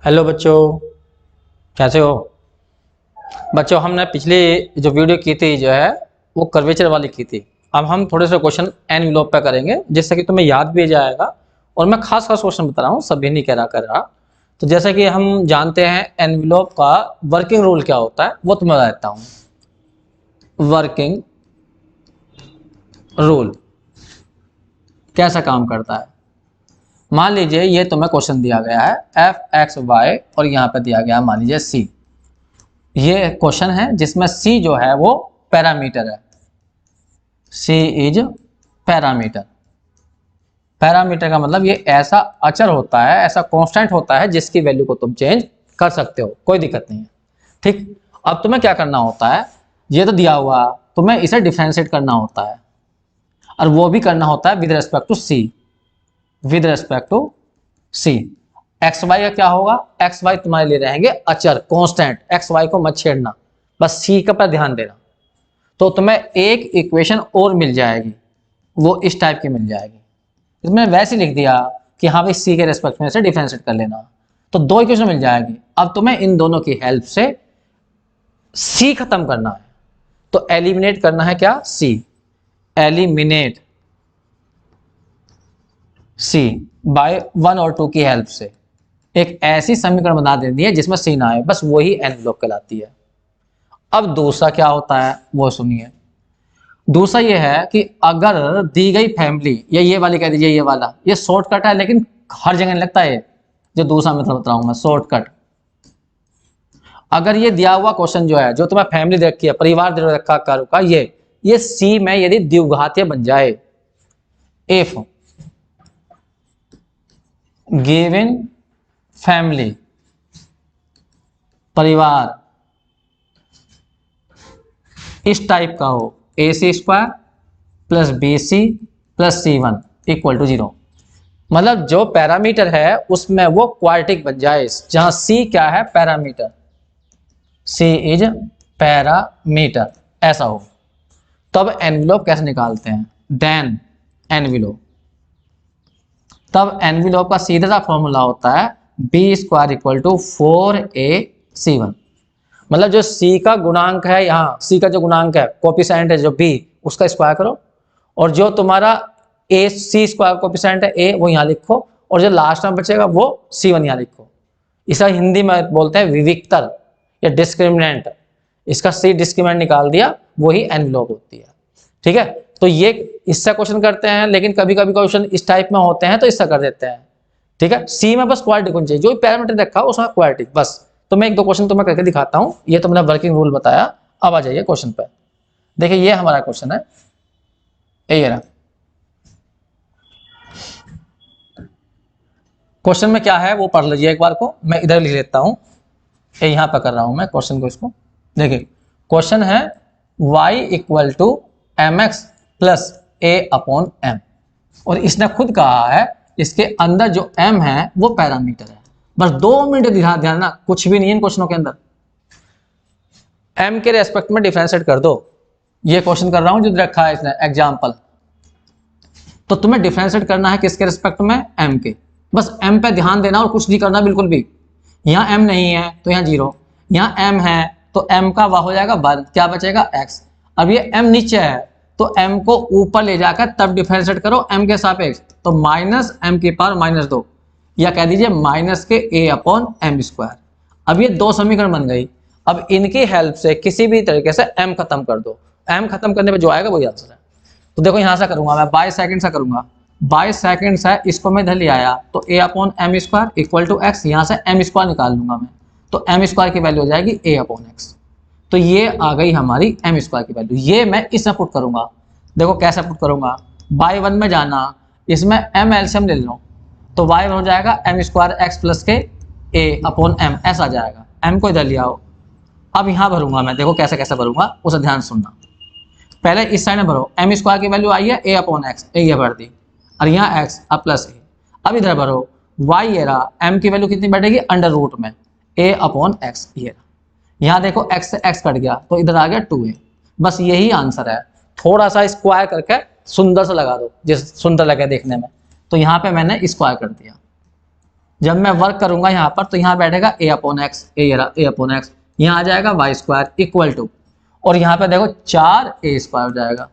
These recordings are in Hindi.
हेलो बच्चों, कैसे हो बच्चों। हमने पिछली जो वीडियो की थी जो है वो कर्वेचर वाली की थी। अब हम थोड़े से क्वेश्चन एनवेलोप पे करेंगे जिससे कि तुम्हें याद भी जाएगा। और मैं खास खास क्वेश्चन बता रहा हूँ, सभी नहीं कर रहा। तो जैसे कि हम जानते हैं एनवेलोप का वर्किंग रूल क्या होता है वो तुम्हें बता देता हूँ। वर्किंग रूल कैसा काम करता है। मान लीजिए ये तुम्हें क्वेश्चन दिया गया है एफ एक्स वाई और यहाँ पे दिया गया मान लीजिए सी। ये क्वेश्चन है जिसमें सी जो है वो पैरामीटर है। सी इज पैरामीटर। पैरामीटर का मतलब ये ऐसा अचर होता है, ऐसा कांस्टेंट होता है जिसकी वैल्यू को तुम चेंज कर सकते हो, कोई दिक्कत नहीं है। ठीक, अब तुम्हें क्या करना होता है, ये तो दिया हुआ, तुम्हें इसे डिफरेंशिएट करना होता है और वो भी करना होता है with respect to C. With respect to C X Y का क्या होगा, एक्स वाई तुम्हारे लिए रहेंगे अचर कांस्टेंट, एक्स वाई को मत छेड़ना, बस सी का पर ध्यान देना। तो तुम्हें एक इक्वेशन और मिल जाएगी, वो इस टाइप की मिल जाएगी। इसमें वैसे लिख दिया कि हाँ भाई सी के रेस्पेक्ट में से डिफरेंशिएट कर लेना, तो दो इक्वेशन मिल जाएगी। अब तुम्हें इन दोनों की हेल्प से सी खत्म करना है, तो एलिमिनेट करना है क्या, सी। एलिमिनेट सी बाय वन और टू की हेल्प से एक ऐसी समीकरण बना देनी है जिसमें सी ना आए, बस वही एनवेलोप कहलाती है। अब दूसरा क्या होता है वो सुनिए। दूसरा ये है कि अगर दी गई फैमिली, ये वाली कह दीजिए, ये वाला ये शॉर्टकट है लेकिन हर जगह नहीं लगता है। जो दूसरा मेथड बता रहा हूं मैं शॉर्टकट। अगर ये दिया हुआ क्वेश्चन जो है, जो तुम्हें फैमिली दे रखी है, परिवार दे रखा कर्व का, ये सी में यदि द्विघातीय बन जाए, इफ गिवन फैमिली परिवार इस टाइप का हो, a c square plus b c plus c one equal to 0, मतलब जो पैरामीटर है उसमें वो क्वाड्रेटिक बन जाए, जहां सी क्या है, पैरामीटर, सी इज पैरामीटर, ऐसा हो। तब एनवेलोप कैसे निकालते हैं, देन एनवेलोप, तब एनवेलोप का सीधा सा फॉर्मूला होता है B square equal to 4ac1। मतलब जो सी का गुणांक है, यहाँ सी का जो गुणांक है, कोफिशिएंट है जो बी, उसका स्क्वायर करो, और जो तुम्हारा ए सी स्क्वायर कोफिशिएंट है ए, वो यहाँ लिखो, और जो लास्ट में बचेगा वो C1 यहाँ लिखो। इसे हिंदी में बोलते हैं विविक्तर या डिस्क्रिमिनेंट। इसका सी डिस्क्रिमिनेंट निकाल दिया, वही एनवेलोप होती है। ठीक है, तो ये इससे क्वेश्चन करते हैं, लेकिन कभी कभी क्वेश्चन इस टाइप में होते हैं तो इससे कर देते हैं। ठीक है, सी में बस क्वाड्रेटिक होनी चाहिए, जो पैरामीटर रखा उसमें क्वाड्रेटिक बस। तो मैं एक दो क्वेश्चन तुम्हें करके दिखाता हूं, ये तो मैंने वर्किंग रूल बताया। अब आ जाइए क्वेश्चन पे। देखिए ये हमारा क्वेश्चन है, ये रहा। क्वेश्चन में क्या है वो पढ़ लीजिए एक बार को, मैं इधर लिख लेता हूं, ये यहां पर कर रहा हूं मैं क्वेश्चन को। इसको देखिए, क्वेश्चन है y equal to M X plus A upon M, और इसने खुद कहा है इसके अंदर जो m है वो पैरामीटर है। बस 2 मिनट ध्यान ध्यान ना, कुछ भी नहीं है इन क्वेश्चनों के अंदर। m के रेस्पेक्ट में डिफरेंशिएट कर दो, ये क्वेश्चन कर रहा हूं जो रखा है इसने एग्जांपल। तो तुम्हें डिफरेंशिएट करना है किसके रेस्पेक्ट में, m के। बस m पे ध्यान देना और कुछ नहीं करना बिल्कुल भी। यहाँ m नहीं है तो यहाँ 0, यहाँ m है तो m का वह हो जाएगा 1, क्या बचेगा x। अब ये m नीचे है तो m को ऊपर ले जाकर तब डिफरेंशिएट करो m के सापेक्ष, तो माइनस m की पावर -2, या कह दीजिए माइनस के a अपॉन एम स्क्वायर। अब ये 2 समीकरण बन गई। अब इनकी हेल्प से किसी भी तरीके से m खत्म कर दो, m खत्म करने पे जो आएगा वही आंसर है। तो देखो यहां से करूंगा मैं, बाय सेकंड से करूंगा, बाय सेकंड से इसको मैं इधर ले आया तो a upon M square equal to X, यहाँ से एम स्क्वायर निकाल लूंगा मैं, तो एम स्क्वायर की वैल्यू हो जाएगी a अपॉन एक्स। तो ये आ गई हमारी एम स्क्वायर की वैल्यू, ये मैं इसमें पुट करूंगा। देखो कैसे पुट करूंगा, बाय 1 में जाना, इसमें m एलसीएम ले लो, तो y हो जाएगा एम स्क्वायर एक्स प्लस के a अपॉन एम, ऐसा आ जाएगा। m को इधर ले आओ, अब यहाँ भरूंगा मैं, देखो कैसे कैसे भरूंगा उसे ध्यान सुनना। पहले इस साइड में भरो, एम स्क्वायर की वैल्यू आई है a अपॉन एक्स, ये भर दी, और यहाँ x अब प्लस a। अब इधर भरो y, ये रहा, m की वैल्यू कितनी बैठेगी अंडर रूट में a अपॉन एक्स, ये रहा। यहाँ देखो x से x कट गया तो इधर आ गया 2a। बस यही आंसर है, थोड़ा सा स्क्वायर करके सुंदर सा लगा दो, जिस सुंदर लगे देखने में। तो यहाँ पे मैंने स्क्वायर कर दिया, जब मैं वर्क करूंगा यहाँ पर तो यहाँ बैठेगा ए अपॉन एक्स, ए अपॉन एक्स, यहाँ आ जाएगा वाई स्क्वायर इक्वल टू, और यहाँ पे देखो 4 ए स्क्वायर हो जाएगा,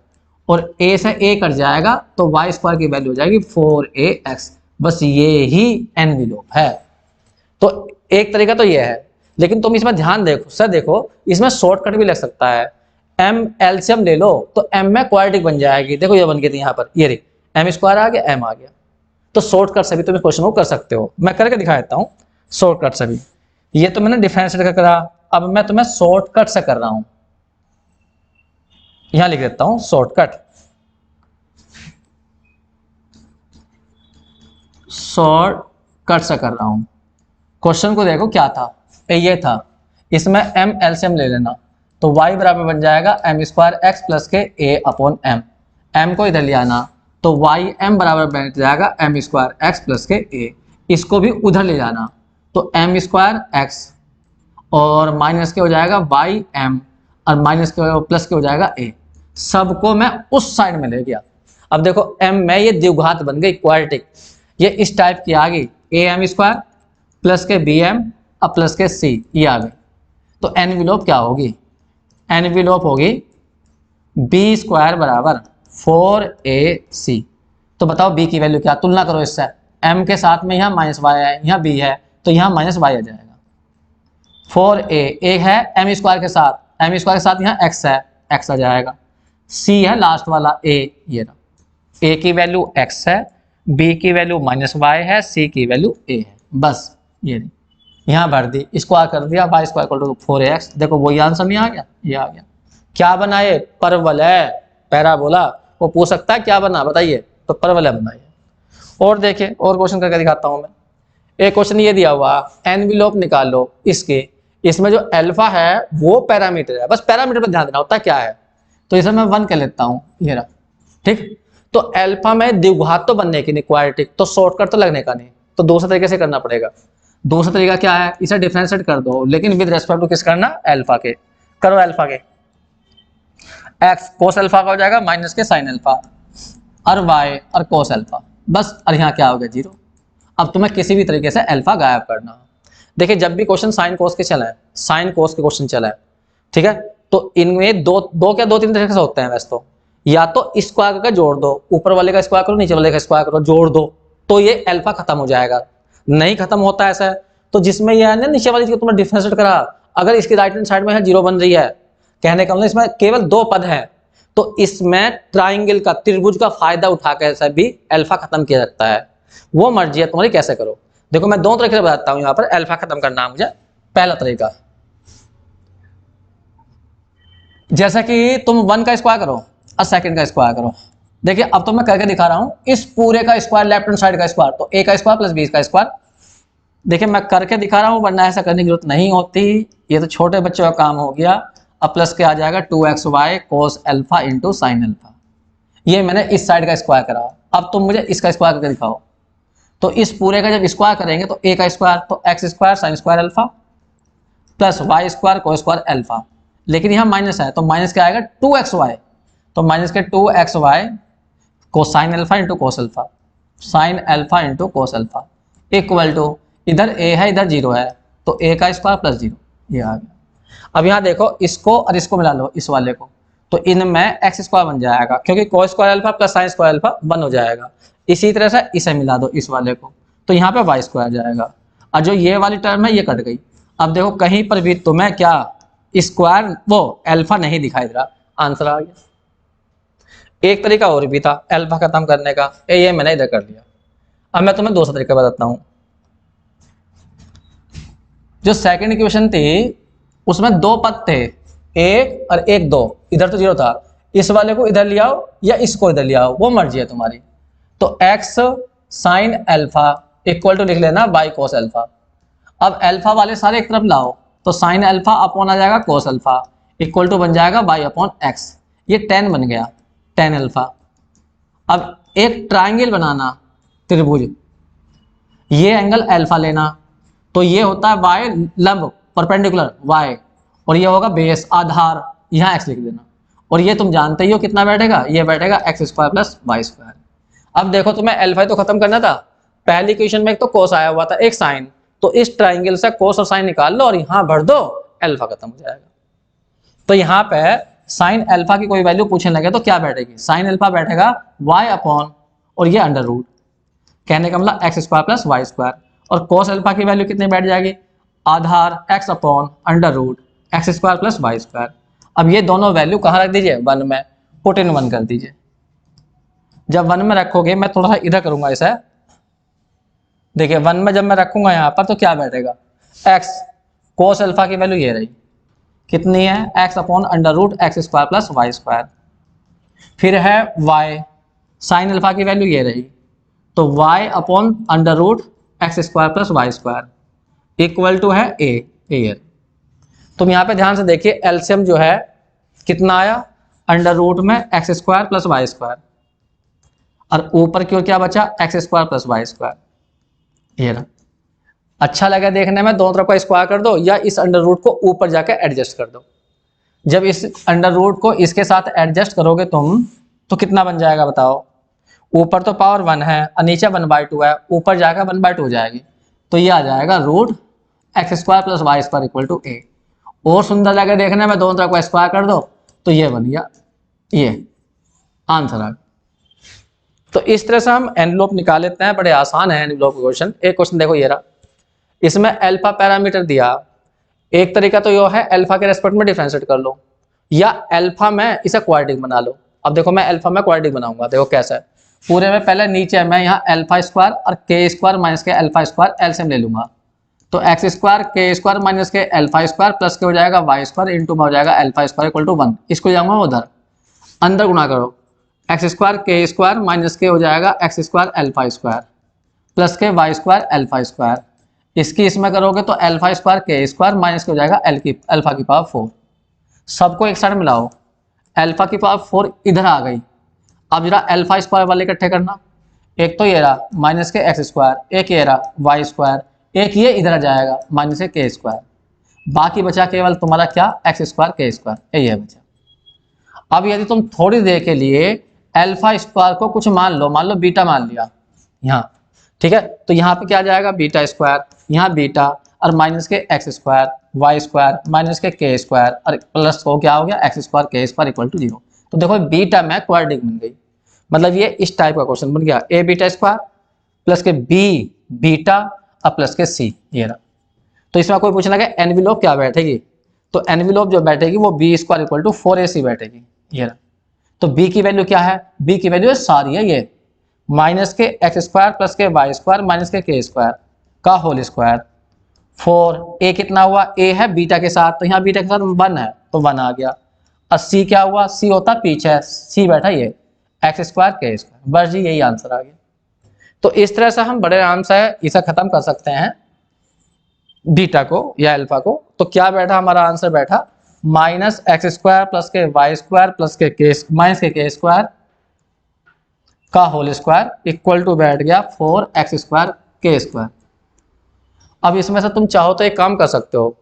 और ए से ए कट जाएगा तो वाई स्क्वायर की वैल्यू हो जाएगी 4ax। बस ये ही एनविलोप है। तो एक तरीका तो ये है, लेकिन तुम इसमें ध्यान देखो सर, देखो इसमें शॉर्टकट भी लग सकता है। एम एलसीएम ले लो तो एम में क्वाड्रेटिक बन जाएगी, देखो ये बन गई थी यहाँ पर, ये रही एम स्क्वायर आ गया, एम आ गया। तो शॉर्टकट से भी तुम इस क्वेश्चन को कर सकते हो, मैं करके दिखा देता हूँ शॉर्टकट से भी। ये तो मैंने डिफरेंशिएट करा, अब मैं तुम्हें शॉर्टकट से कर रहा हूँ, यहां लिख देता हूं शॉर्टकट। शॉर्टकट से कर रहा हूं। क्वेश्चन को देखो क्या था, ये था, इसमें एम एलसीएम ले लेना, तो y बराबर बन जाएगा एम स्क्वायर एक्स प्लस के ए अपॉन एम, एम को इधर ले आना तो वाई एम बराबर बन जाएगा एम स्क्वायर एक्स प्लस के ए, इसको भी उधर ले जाना तो एम स्क्वायर एक्स और माइनस के हो जाएगा वाई एम, और माइनस के प्लस के हो जाएगा ए, सबको मैं उस साइड में ले गया। अब देखो m में ये द्विघात बन गई क्वाड्रेटिक, ये इस टाइप की आ गई, ए एम स्क्वायर प्लस के बी एम अब प्लस के सी, ये आ गई। तो एनविलोप क्या होगी, एनविलोप होगी बी स्क्वायर बराबर 4ac। तो बताओ b की वैल्यू क्या, तुलना करो इससे, m के साथ में यहाँ माइनस वाई है, यहाँ b है तो यहाँ माइनस वाई आ जाएगा। 4a है m स्क्वायर के साथ, m स्क्वायर के साथ यहाँ x है, x आ जाएगा, c है लास्ट वाला a, ये रहा, a की वैल्यू x है, b की वैल्यू माइनस वाई है, c की वैल्यू a है, बस ये नहीं, यहाँ भर दी, स्क्वायर कर दिया, y square equal to 4ax, देखो वही आंसर नहीं आ गया, ये आ गया। क्या बना ये, परवल है, पैराबोला, वो पूछ सकता है क्या बना बताइए, तो परवल है बनाइए। और देखिए और क्वेश्चन करके दिखाता हूं मैं, एक क्वेश्चन ये दिया हुआ, एनविलोप निकाल लो इसके, इसमें जो अल्फा है वो पैरामीटर है, बस पैरामीटर पर ध्यान देना होता है क्या है, तो इसे मैं 1 कर लेता हूं, ये रहा, ठीक। तो अल्फा में द्विघात तो बनने की नहीं, क्वाड्रेटिक, तो शॉर्टकट तो लगने का नहीं, तो दूसरे तरीके से करना पड़ेगा। दूसरा तरीका क्या है, इसे डिफरेंशिएट कर दो, लेकिन विद रेस्पेक्ट टू किस करना, अल्फा के, करो अल्फा के, एक्स कोस अल्फा का हो जाएगा माइनस के साइन अल्फा, और वाई और कोस अल्फा, बस, और यहाँ क्या हो गया 0। अब तुम्हें किसी भी तरीके से अल्फा गायब करना। देखिए जब भी क्वेश्चन साइन कोस के चला है, साइन कोस के क्वेश्चन चला है, ठीक है, तो इनमें दो तीन तरीके से होते हैं वैसे तो, या तो स्क्वायर का जोड़ दो, ऊपर वाले का स्क्वायर करो, नीचे वाले का स्क्वायर करो, जोड़ दो तो ये अल्फा खत्म हो जाएगा। नहीं खत्म होता ऐसा है तो जिसमें ये है ना नीचे वाली चीज तुमने डिफरेंशिएट करा, अगर इसकी राइट हैंड साइड में है 0 बन रही है, कहने का मतलब इसमें केवल 2 पद है, तो इसमें ट्राइंगल का, त्रिभुज का फायदा उठा के ऐसा भी अल्फा खत्म किया जाता है, वो मर्जी है तुम्हारी कैसे करो। देखो मैं 2 तरीके से बताता हूं यहाँ पर अल्फा खत्म करना है मुझे। पहला तरीका, जैसा कि तुम 1 का स्क्वायर करो और सेकंड का स्क्वायर करो। देखिए अब तो मैं करके दिखा रहा हूं, इस पूरे का स्क्वायर लेफ्ट हैंड साइड का स्क्वायर, तो a का स्क्वायर प्लस b का स्क्वायर। देखिए मैं करके दिखा रहा हूं, वरना ऐसा करने की जरूरत नहीं होती, ये तो छोटे बच्चों का काम हो गया। अब प्लस के आ जाएगा 2xy cos alpha into sine alpha, ये मैंने इस साइड का स्क्वायर करा। अब तुम मुझे इसका स्क्वायर करके दिखाओ, तो इस पूरे का जब स्क्वायर करेंगे तो a का स्क्वायर तो X square sine square alpha plus Y square cos square alpha, लेकिन यहाँ माइनस है तो माइनस क्या आएगा 2xy, तो माइनस के 2xy को sine alpha into cos alpha, sine alpha into cos alpha equal to, इधर a है इधर 0 है तो a का स्क्वायर प्लस 0, ये आ गया। अब यहाँ देखो इसको और इसको मिला लो, इस वाले को, तो इनमें एक्स स्क्वायर बन जाएगा क्योंकि कोस square alpha plus sign square alpha 1 हो जाएगा। इसी तरह से इसे मिला दो इस वाले को, तो यहाँ पे वाई स्क्वायर जाएगा, और जो ये वाली टर्म है ये कट गई। अब देखो कहीं पर भी तुम्हें क्या स्क्वायर वो अल्फा नहीं दिखाई दे रहा, आंसर आ गया। एक तरीका और भी था अल्फा खत्म करने का, ये मैंने इधर कर लिया। अब मैं तुम्हें दूसरा तरीका बताता हूँ। जो सेकंड इक्वेशन थी उसमें 2 पद थे, 1 और 1 2, इधर तो 0 था, इस वाले को इधर ले आओ या इसको इधर ले आओ, वो मर्जी है तुम्हारी। तो x sine alpha equal to लिख लेना बाई कोस अल्फा। अब अल्फा वाले सारे एक तरफ लाओ तो साइन अल्फा अपॉन आ जाएगा कोस अल्फा इक्वल टू बन जाएगा बाई अपॉन एक्स, ये tan बन गया, tan अल्फा। अब एक ट्राइंगल बनाना, त्रिभुज, ये एंगल अल्फा लेना, तो ये होता है y लंब परपेंडिकुलर y, और ये होगा बेस आधार, यहाँ x लिख देना, और ये तुम जानते ही हो कितना बैठेगा, ये बैठेगा X square plus Y square. अब देखो तुम्हें अल्फा तो खत्म करना था, पहली इक्वेशन में एक तो कोस आया हुआ था, एक साइन, तो इस ट्राइंगल से कोस और साइन निकाल लो और यहां भर दो, अल्फा खत्म हो जाएगा। तो यहाँ पे साइन अल्फा की कोई वैल्यू पूछने लगे तो क्या बैठेगी, साइन अल्फा बैठेगा y अपॉन और ये अंडर रूट, कहने का मतलब X square plus Y square, और कोस अल्फा की वैल्यू कितनी बैठ जाएगी, आधार x upon under root X square plus Y square. अब ये दोनों वैल्यू कहाँ रख दीजिए, 1 में, पुट इन 1 कर दीजिए। जब 1 में रखोगे, मैं थोड़ा सा इधर करूंगा इसे, देखिए 1 में जब मैं रखूंगा यहाँ पर तो क्या बैठेगा, x, कोस अल्फा की वैल्यू ये रही, कितनी है, x upon under root X square plus Y square, फिर है y, साइन अल्फा की वैल्यू ये रही, तो y upon under root X square plus Y square equal to है a। तुम यहाँ पे ध्यान से देखिए, एलसीएम जो है कितना आया, अंडर रूट में X square plus Y square, और ऊपर की ओर क्या बचा, X square plus Y square. ये रहा, अच्छा लगा देखने में, दोनों तरफ का स्क्वायर कर दो या इस अंडर रूट को ऊपर जाके एडजस्ट कर दो। जब इस अंडर रूट को इसके साथ एडजस्ट करोगे तुम तो कितना बन जाएगा बताओ, ऊपर तो पावर 1 है और नीचे 1/2 है, ऊपर जाकर 1/2 हो जाएगी, तो ये आ जाएगा root X square plus Y square equal to a। और सुंदर लगे देखने में, दोनों तरफ का स्क्वायर कर दो तो ये बन गया, ये आंसर आ गया। तो इस तरह से हम एनवेलोप निकाल लेते हैं, बड़े आसान है एनवेलोप क्वेश्चन। एक क्वेश्चन देखो ये रहा, इसमें अल्फा पैरामीटर दिया, एक तरीका तो ये है अल्फा के रेस्पेक्ट में डिफरेंशिएट कर लो, या अल्फा में इसे क्वाड्रेटिक बना लो। अब देखो मैं अल्फा में क्वाड्रेटिक बनाऊंगा, देखो कैसा है, पूरे में पहले नीचे मैं यहाँ अल्फा स्क्वायर और के स्क्वायर माइनस के अल्फा स्क्वायर एलसीएम ले लूंगा, तो एक्स स्क्वायर के स्क्वायर माइनस के अल्फा स्क्वायर प्लस के हो जाएगा वाई स्क्वायर इंटू में हो जाएगा अल्फा स्क्वायर इक्वल टू 1। इसको जाऊंगा उधर, अंदर गुणा करो, एक्स स्क्वायर के स्क्वायर माइनस के हो जाएगा x square alpha square plus के वाई स्क्वायर अल्फा स्क्वायर, इसकी इसमें करोगे तो अल्फा स्क्वायर के स्क्वायर माइनस के हो जाएगा अल्फा की पावर 4। सबको एक साइड मिलाओ, अल्फा की पावर 4 इधर आ गई। अब जरा अल्फा स्क्वायर वाले इकट्ठे करना, एक तो ये रहा माइनस के एक्स स्क्वायर, एक ये रहा वाई स्क्वायर, एक ये इधर आ जाएगा माइनस के के स्क्वायर, बाकी बचा केवल तुम्हारा क्या, एक्स स्क्वायर के स्क्वायर, यही है बचा। अब यदि तुम थोड़ी देर के लिए अल्फा स्क्वायर को कुछ मान लो बीटा मान लिया यहाँ, ठीक है, तो यहाँ पे क्या आ जाएगा, बीटा स्क्वायर, यहाँ बीटा और माइनस के X square Y square minus के स्क्वायर और प्लस को क्या हो गया, एक्स स्क्वायर के स्क्वायर इक्वल टू 0। तो देखो बीटा में क्वाड्रेटिक बन गई, मतलब ये इस टाइप का क्वेश्चन बन गया, ए बीटा स्क्वायर प्लस के बी बीटा और प्लस के सी, ये रहा। तो इसमें कोई पूछने लगा एनवेलोप क्या बैठेगी, तो एनवेलोप जो बैठेगी वो B square equal to 4ac बैठेगी, ये रहा। तो बी की वैल्यू क्या है, बी की वैल्यू सारी है ये माइनस के एक्स स्क्वायर प्लस के वाई स्क्वायर माइनस के स्क्वायर का होल स्क्वायर 4। ए कितना हुआ, ए है बीटा के साथ, तो यहाँ बीटा के साथ 1 है तो 1 आ गया, और सी क्या हुआ, सी होता पीछे, सी बैठा ये एक्स स्क्वायर के स्क्वायर, बस जी यही आंसर आ गया। तो इस तरह से हम बड़े आराम से इसे खत्म कर सकते हैं बीटा को या अल्फा को। तो क्या बैठा हमारा आंसर बैठा माइनस एक्स स्क्वायर प्लस के वाई स्क्वायर प्लस के माइनस के स्क्वायर का होल स्क्वायर इक्वल टू बैठ गया 4x स्क्वायर के स्क्वायर। अब इसमें से तुम चाहो तो एक काम कर सकते हो,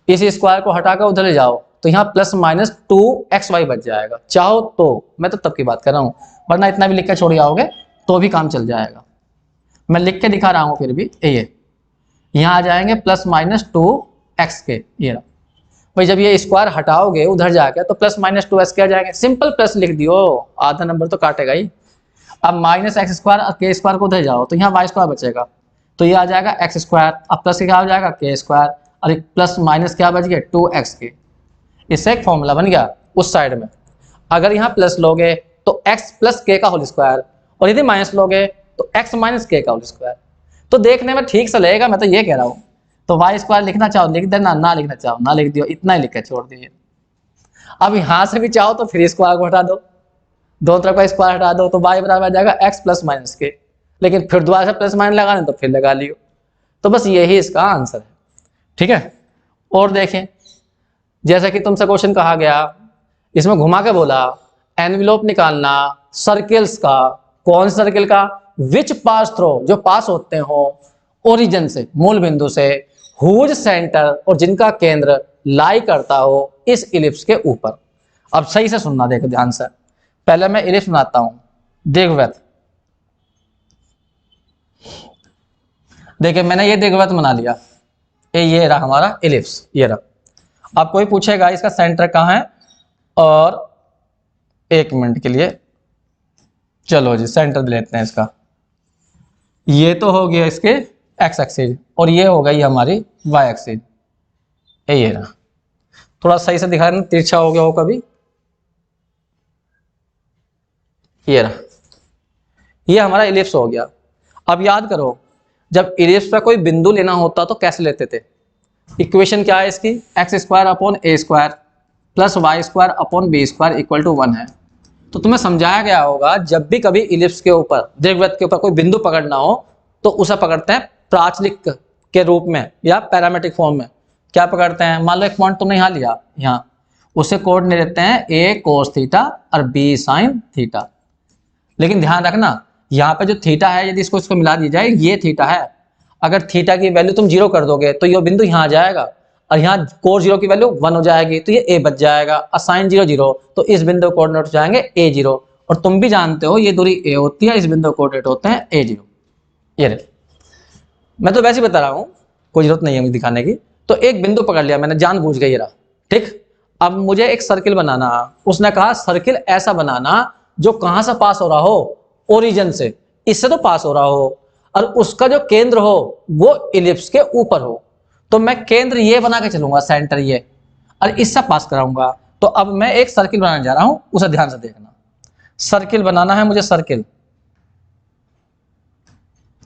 इस स्क्वायर को हटाकर उधर ले जाओ तो यहाँ प्लस माइनस 2xy बच जाएगा, चाहो तो, मैं तो तब की बात कर रहा हूँ, वरना इतना भी लिख के छोड़ आओगे तो भी काम चल जाएगा। मैं लिख के दिखा रहा हूँ फिर भी, ये यहाँ आ जाएंगे प्लस माइनस 2x के, ये रहा भाई। जब ये स्क्वायर हटाओगे उधर जाके तो प्लस माइनस 2x के आ जाएंगे, सिंपल प्लस लिख दियो, आधा नंबर तो काटेगा ही। अब माइनस एक्स स्क्वायर और के स्क्वायर को उधर जाओ तो यहाँ वाई स्क्वायर बचेगा, तो ये आ जाएगा एक्स स्क्वायर, अब प्लस क्या हो जाएगा के स्क्वायर, और एक प्लस माइनस क्या बच गया 2x के। इससे एक फॉर्मूला बन गया उस साइड में, अगर यहाँ प्लस लोगे तो x प्लस के का होल स्क्वायर, और यदि माइनस लोगे तो x माइनस के का होल स्क्वायर। तो देखने में ठीक से लगेगा, मैं तो ये कह रहा हूँ। तो वाई स्क्वायर लिखना चाहो लिख देना, ना लिखना चाहो ना लिख दियो, इतना ही लिख के छोड़ दीजिए। अब यहाँ से भी चाहो तो फिर स्क्वायर को हटा दो, दो तरफ का स्क्वायर हटा दो तो y बराबर आ जाएगा x प्लस माइनस के, लेकिन फिर दोबारा से प्लस माइनस लगाने तो फिर लगा लियो। तो बस यही इसका आंसर है, ठीक है। और देखें, जैसा कि तुमसे क्वेश्चन कहा गया, इसमें घुमा के बोला एनवेलोप निकालना सर्किल्स का, कौन सर्किल का, विच पास थ्रो, जो पास होते हो ओरिजिन से, मूल बिंदु से, हुज सेंटर, और जिनका केंद्र लाई करता हो इस इलिप्स के ऊपर। अब सही से सुनना, देखो ध्यान से, पहले मैं इलिप्स बनाता हूं, दीर्घवृत्त, देखिए मैंने ये दीर्घवृत्त बना लिया, ये रहा हमारा इलिप्स, ये रहा। अब कोई पूछेगा इसका सेंटर कहाँ है, और एक मिनट के लिए चलो जी सेंटर लेते हैं इसका। ये तो हो गया इसके एक्स एक्सिस और ये हो गई हमारी वाई एक्सिस, ये रहा। थोड़ा सही से दिखा देना, तिरछा हो गया हो कभी, ये रहा, ये हमारा इलिप्स हो गया। अब याद करो जब इलिप्स पे कोई बिंदु लेना होता तो कैसे लेते थे, इक्वेशन क्या है इसकी, X square upon A square plus Y square upon B square equal to 1 है। तो तुम्हें समझाया गया होगा जब भी कभी इलिप्स के ऊपर, दीर्घवृत्त के ऊपर कोई बिंदु पकड़ना हो तो उसे पकड़ते हैं प्राचलिक के रूप में या पैरामेट्रिक फॉर्म में। क्या पकड़ते हैं, मान लो एक पॉइंट तुमने यहाँ लिया, यहाँ उसे कोऑर्डिनेट देते हैं ए कोस थीटा और बी साइन थीटा। लेकिन ध्यान रखना यहाँ पे जो थीटा है यदि इसको मिला दी जाए, ये थीटा है, अगर थीटा की वैल्यू तुम 0 कर दोगे तो ये बिंदु यहाँ आ जाएगा और यहाँ कोस 0 की वैल्यू 1 हो जाएगी तो ये ए बच जाएगा, और साइन 0 0 तो इस बिंदु कोऑर्डिनेट हो जाएंगे ए 0। और तुम भी जानते हो ये दूरी ए होती है, इस बिंदु कोऑर्डिनेट होते हैं ए 0। ये रहे, मैं तो वैसे ही बता रहा हूँ, कोई जरूरत नहीं है मुझे दिखाने की। तो एक बिंदु पकड़ लिया मैंने जानबूझ के, ये रहा, ठीक। अब मुझे एक सर्किल बनाना, उसने कहा सर्किल ऐसा बनाना जो कहां से पास हो रहा हो, ओरिजिन से, इससे तो पास हो रहा हो, और उसका जो केंद्र हो वो इलिप्स के ऊपर हो। तो मैं केंद्र ये बना के चलूंगा, सेंटर ये, और इससे पास कराऊंगा। तो अब मैं एक सर्किल बनाने जा रहा हूं, उसे ध्यान से देखना। सर्किल बनाना है मुझे, सर्किल,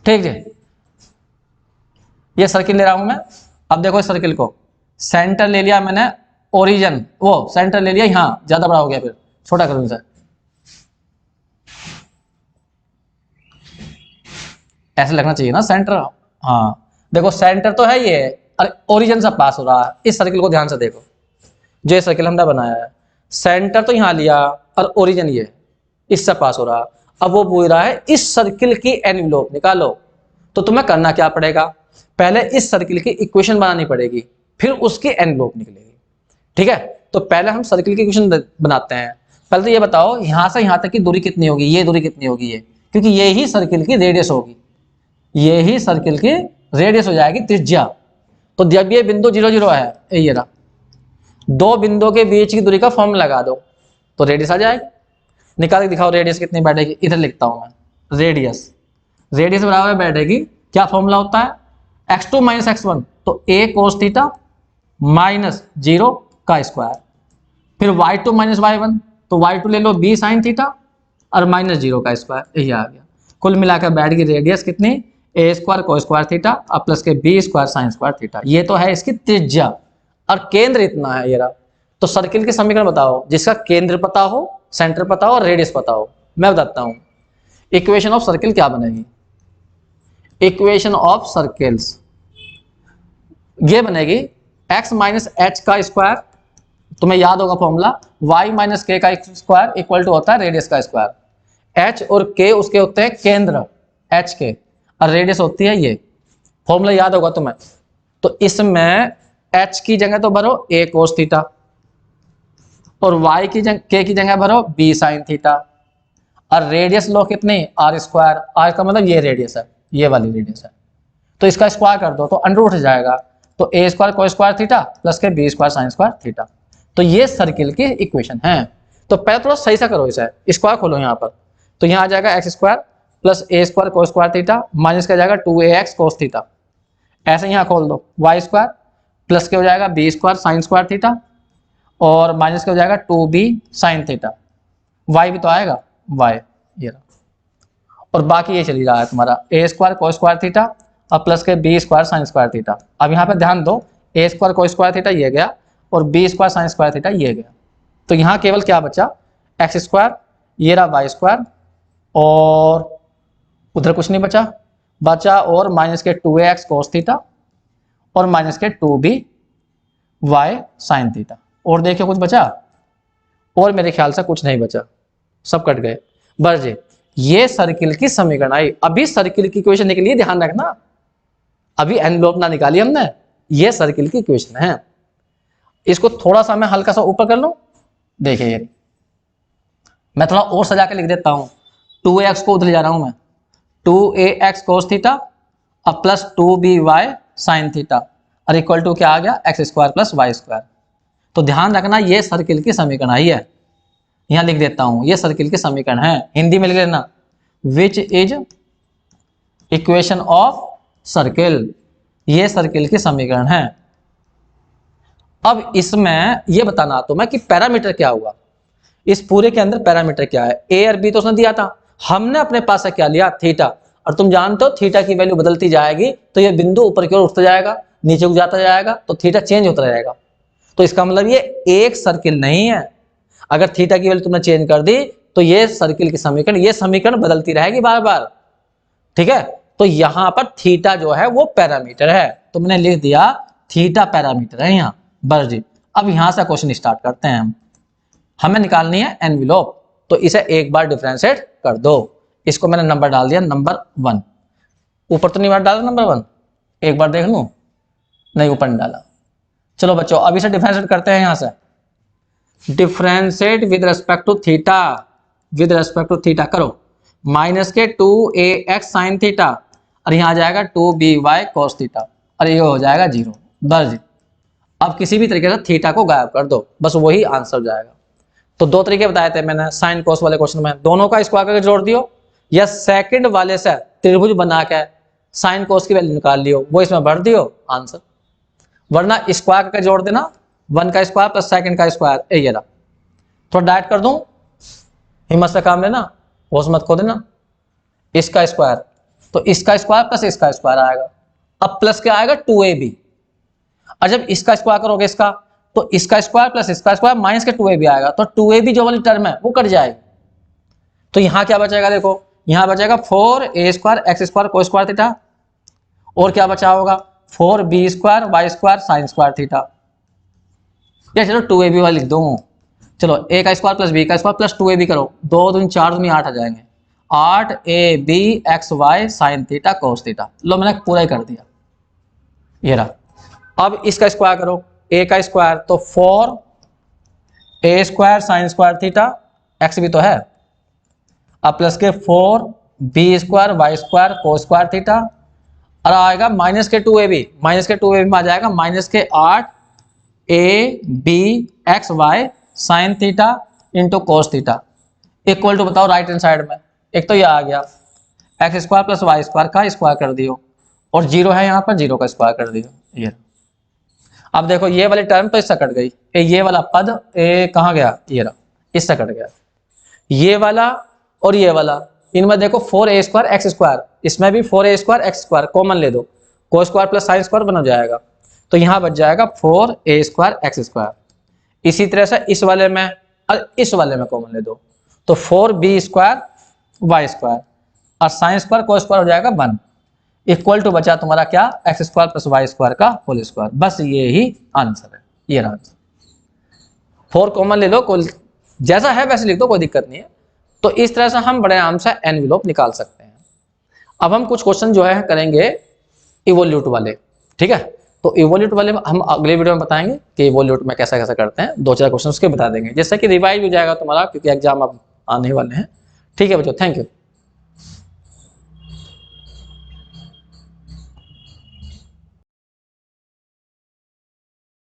ठीक है। ये सर्किल ले रहा हूं मैं। अब देखो इस सर्किल को, सेंटर ले लिया मैंने, ओरिजिन वो सेंटर ले लिया, यहां ज्यादा बड़ा हो गया, फिर छोटा करूं इसे, ऐसे लगना चाहिए ना सेंटर। हाँ देखो सेंटर तो है ये, और ओरिजिन से पास हो रहा है। इस सर्किल को ध्यान से देखो, जो ये सर्किल हमने बनाया है, सेंटर तो यहां लिया और ओरिजिन ये इससे पास हो रहा। अब वो पूछ रहा है इस सर्किल की एनवेलोप निकालो। तो तुम्हें करना क्या पड़ेगा, पहले इस सर्किल की इक्वेशन बनानी पड़ेगी, फिर उसकी एनवेलोप निकलेगी, ठीक है। तो पहले हम सर्किल की इक्वेशन बनाते हैं। पहले तो ये बताओ यहां से यहां तक की दूरी कितनी होगी, ये दूरी कितनी होगी, ये, क्योंकि ये ही सर्किल की रेडियस होगी, ये ही सर्किल की रेडियस हो जाएगी, त्रिज्या। तो जब ये बिंदु 0 0 है, ये रहा, दो बिंदुओं के बीच की दूरी का फॉर्मूला लगा दो तो रेडियस आ जाएगी। निकाल के दिखाओ रेडियस कितनी बैठेगी, इधर लिखता हूं मैं, रेडियस, रेडियस बराबर बैठेगी, क्या फॉर्मूला होता है, x2 माइनस x1, तो a कोस थीटा माइनस 0 का स्क्वायर, फिर y2 माइनस y1, तो y2 ले लो b साइन थीटा और माइनस 0 का स्क्वायर, यही आ गया। कुल मिलाकर बैठ गई रेडियस कितनी, A square cos square theta और प्लस के B square sine square theta. ये तो है इसकी त्रिज्या, और केंद्र इतना है ये रहा। तो सर्किल के समीकरण बताओ जिसका केंद्र पता हो, सेंटर पता हो और रेडियस पता हो। मैं बताता हूं इक्वेशन ऑफ सर्किल क्या बनेगी। इक्वेशन ऑफ सर्किल्स ये बनेगी x माइनस एच का स्क्वायर, तुम्हें याद होगा फॉर्मूला, y माइनस के का स्क्वायर इक्वल टू होता है रेडियस का स्क्वायर। h और k उसके होते हैं केंद्र h के, और रेडियस होती है ये, फॉर्मूला याद होगा तुम्हें। तो इसमें h की जगह तो भरो a कोस थीटा, और y की जगह k की जगह भरो b साइन थीटा, और रेडियस लो कितनी, r स्क्वायर, r का मतलब ये रेडियस है, ये वाली रेडियस है। तो इसका स्क्वायर कर दो तो अंडर रूट हो जाएगा, तो a square cos square theta plus के b square sine square theta. तो ये सर्किल की इक्वेशन है। तो पहले थोड़ा सही से करो इसे, स्क्वायर खोलो यहाँ पर, तो यहाँ आ जाएगा एक्स स्क्वायर प्लस ए square cos square theta minus का जाएगा 2ax कोस थीटा, ऐसे यहाँ खोल दो, वाई स्क्वायर प्लस के हो जाएगा B square sine square theta और माइनस के हो जाएगा 2b साइन थीटा, वाई भी तो आएगा वाई, ये रहा। और बाकी ये चली रहा है तुम्हारा A square cos square theta और प्लस के B square sine square theta. अब यहाँ पे ध्यान दो, A square cos square theta ये गया और B square sine square theta ये गया। तो यहाँ केवल क्या बचा, एक्स स्क्वायर, ये रहा वाई स्क्वायर, और उधर कुछ नहीं बचा और माइनस के 2ax कोस थीटा और माइनस के 2b वाई साइन थीटा। और देखिए कुछ बचा, और मेरे ख्याल से कुछ नहीं बचा, सब कट गए। बस ये सर्किल की समीकरण आई। अभी सर्किल की इक्वेशन निकली, ध्यान रखना, अभी एनवेलोप ना निकाली हमने, ये सर्किल की इक्वेशन है। इसको थोड़ा सा मैं हल्का सा ऊपर कर लूं, देखिए ये मैं थोड़ा और सजा के लिख देता हूं, 2ax को उधर ले जा रहा हूं मैं, 2ax कोस थीटा अब प्लस 2by साइन थीटा और इक्वल टू क्या आ गया, X square plus Y square. तो ध्यान रखना ये सर्किल की समीकरण आई है, यहां लिख देता हूं, ये सर्किल की समीकरण है, हिंदी में लिख लेना, which is equation of circle, ये सर्किल की समीकरण है। अब इसमें ये बताना तो मैं कि पैरामीटर क्या हुआ, इस पूरे के अंदर पैरामीटर क्या है, ए और बी तो उसने दिया था, हमने अपने पास से क्या लिया, थीटा, और तुम जानते हो थीटा की वैल्यू बदलती जाएगी तो ये बिंदु ऊपर की ओर उठता जाएगा, नीचे को जाता जाएगा, तो थीटा चेंज होता रहेगा। तो इसका मतलब ये एक सर्किल नहीं है, अगर थीटा की वैल्यू तुमने चेंज कर दी तो ये सर्किल की समीकरण, ये समीकरण बदलती रहेगी बार बार, ठीक है। तो यहां पर थीटा जो है वो पैरामीटर है, तो मैंने लिख दिया थीटा पैरामीटर है यहाँ, बस जी। अब यहां से क्वेश्चन स्टार्ट करते हैं, हमें निकालनी है एनवेलोप, तो इसे एक बार डिफरेंशिएट कर दो, इसको मैंने नंबर डाल दिया नंबर 1, ऊपर तो नहीं बार डाला नंबर 1, एक बार देख लूं, नहीं ऊपर नहीं डाला। चलो बच्चों अब इसे डिफरेंशिएट करते हैं, यहां से differentiate with respect to theta, with respect to theta करो, माइनस के 2ax साइन थीटा और यहां आ जाएगा 2by cos थीटा और ये हो जाएगा 0, बस जी। अब किसी भी तरीके से थीटा को गायब कर दो, बस वही आंसर जाएगा। तो दो तरीके बताए थे मैंने साइन कोस वाले क्वेश्चन में, दोनों का स्क्वायर करके जोड़ दियो, या सेकंड वाले से त्रिभुज बना के साइन कोस की वैल्यू निकाल लियो, वो इसमें भर दियो आंसर, वरना स्क्वायर करके जोड़ देना, 1 का स्क्वायर प्लस सेकंड का स्क्वायर, ये रहा। थोड़ा डायरेक्ट कर दूं, हिम्मत से काम लेना, होश मत खो देना, इसका स्क्वायर तो इसका स्क्वायर प्लस इसका स्क्वायर आएगा, अब प्लस क्या आएगा 2ab, और जब इसका स्क्वायर करोगे इसका तो इसका स्क्वायर प्लस इसका स्क्वायर माइनस के 2ab आएगा, तो 2ab जो वाली टर्म है वो कट जाएगी, तो यहां क्या बचेगा, देखो यहां बचेगा 4a square X square cos square theta, और क्या बचा होगा 4b square Y square sine square theta, या चलो 2ab वाला लिख दूं, चलो a का स्क्वायर प्लस b का स्क्वायर प्लस 2ab करो, 2 दूनी 4 दूनी 8 आ जाएंगे, 8ab x Y sine theta cos theta, लो मैंने पूरा ही कर दिया, ये रहा। अब इसका स्क्वायर करो, a का स्क्वायर तो 4a square sine square theta, x भी तो है, अब प्लस के 4b square Y square cos square theta, और आएगा माइनस के 2ab, माइनस के 2ab में आ जाएगा माइनस के 8ab x Y sine theta into cos theta, equal to बताओ राइट हैंड साइड में, एक तो ये आ गया X square plus Y square का स्क्वायर कर दियो, और 0 है यहाँ पर 0 का स्क्वायर कर दियो, ये। अब देखो ये वाली टर्म तो इससे कट गई, ये वाला पद कहाँ गया, ये रहा, इससे कट गया, ये वाला और ये वाला, इनमें देखो 4a स्क्वायर एक्स स्क्वायर, इसमें भी 4a square X square common ले दो, cos square plus sine square बन जाएगा, तो यहाँ बच जाएगा 4a स्क्वायर एक्स स्क्वायर। इसी तरह से इस वाले में और इस वाले में कॉमन ले दो, तो 4b स्क्वायर वाई स्क्वायर और साइन स्क्वायर कोस स्क्वायर हो जाएगा 1, इक्वल टू बचा तुम्हारा क्या, X square plus Y square का होल स्क्वायर, बस ये ही आंसर है, ये रहा आंसर। 4 कॉमन ले लो, कोई जैसा है वैसे लिख दो, कोई दिक्कत नहीं है। तो इस तरह से हम बड़े आराम से एनवेलोप निकाल सकते हैं। अब हम कुछ क्वेश्चन जो है करेंगे इवोल्यूट वाले, ठीक है। तो इवोल्यूट वाले हम अगले वीडियो में बताएंगे कि इवोल्यूट में कैसा कैसा करते हैं, 2-4 क्वेश्चन उसके बता देंगे, जिससे कि रिवाइज हो जाएगा तुम्हारा, क्योंकि एग्जाम अब आने वाले हैं। ठीक है बच्चों, थैंक यू।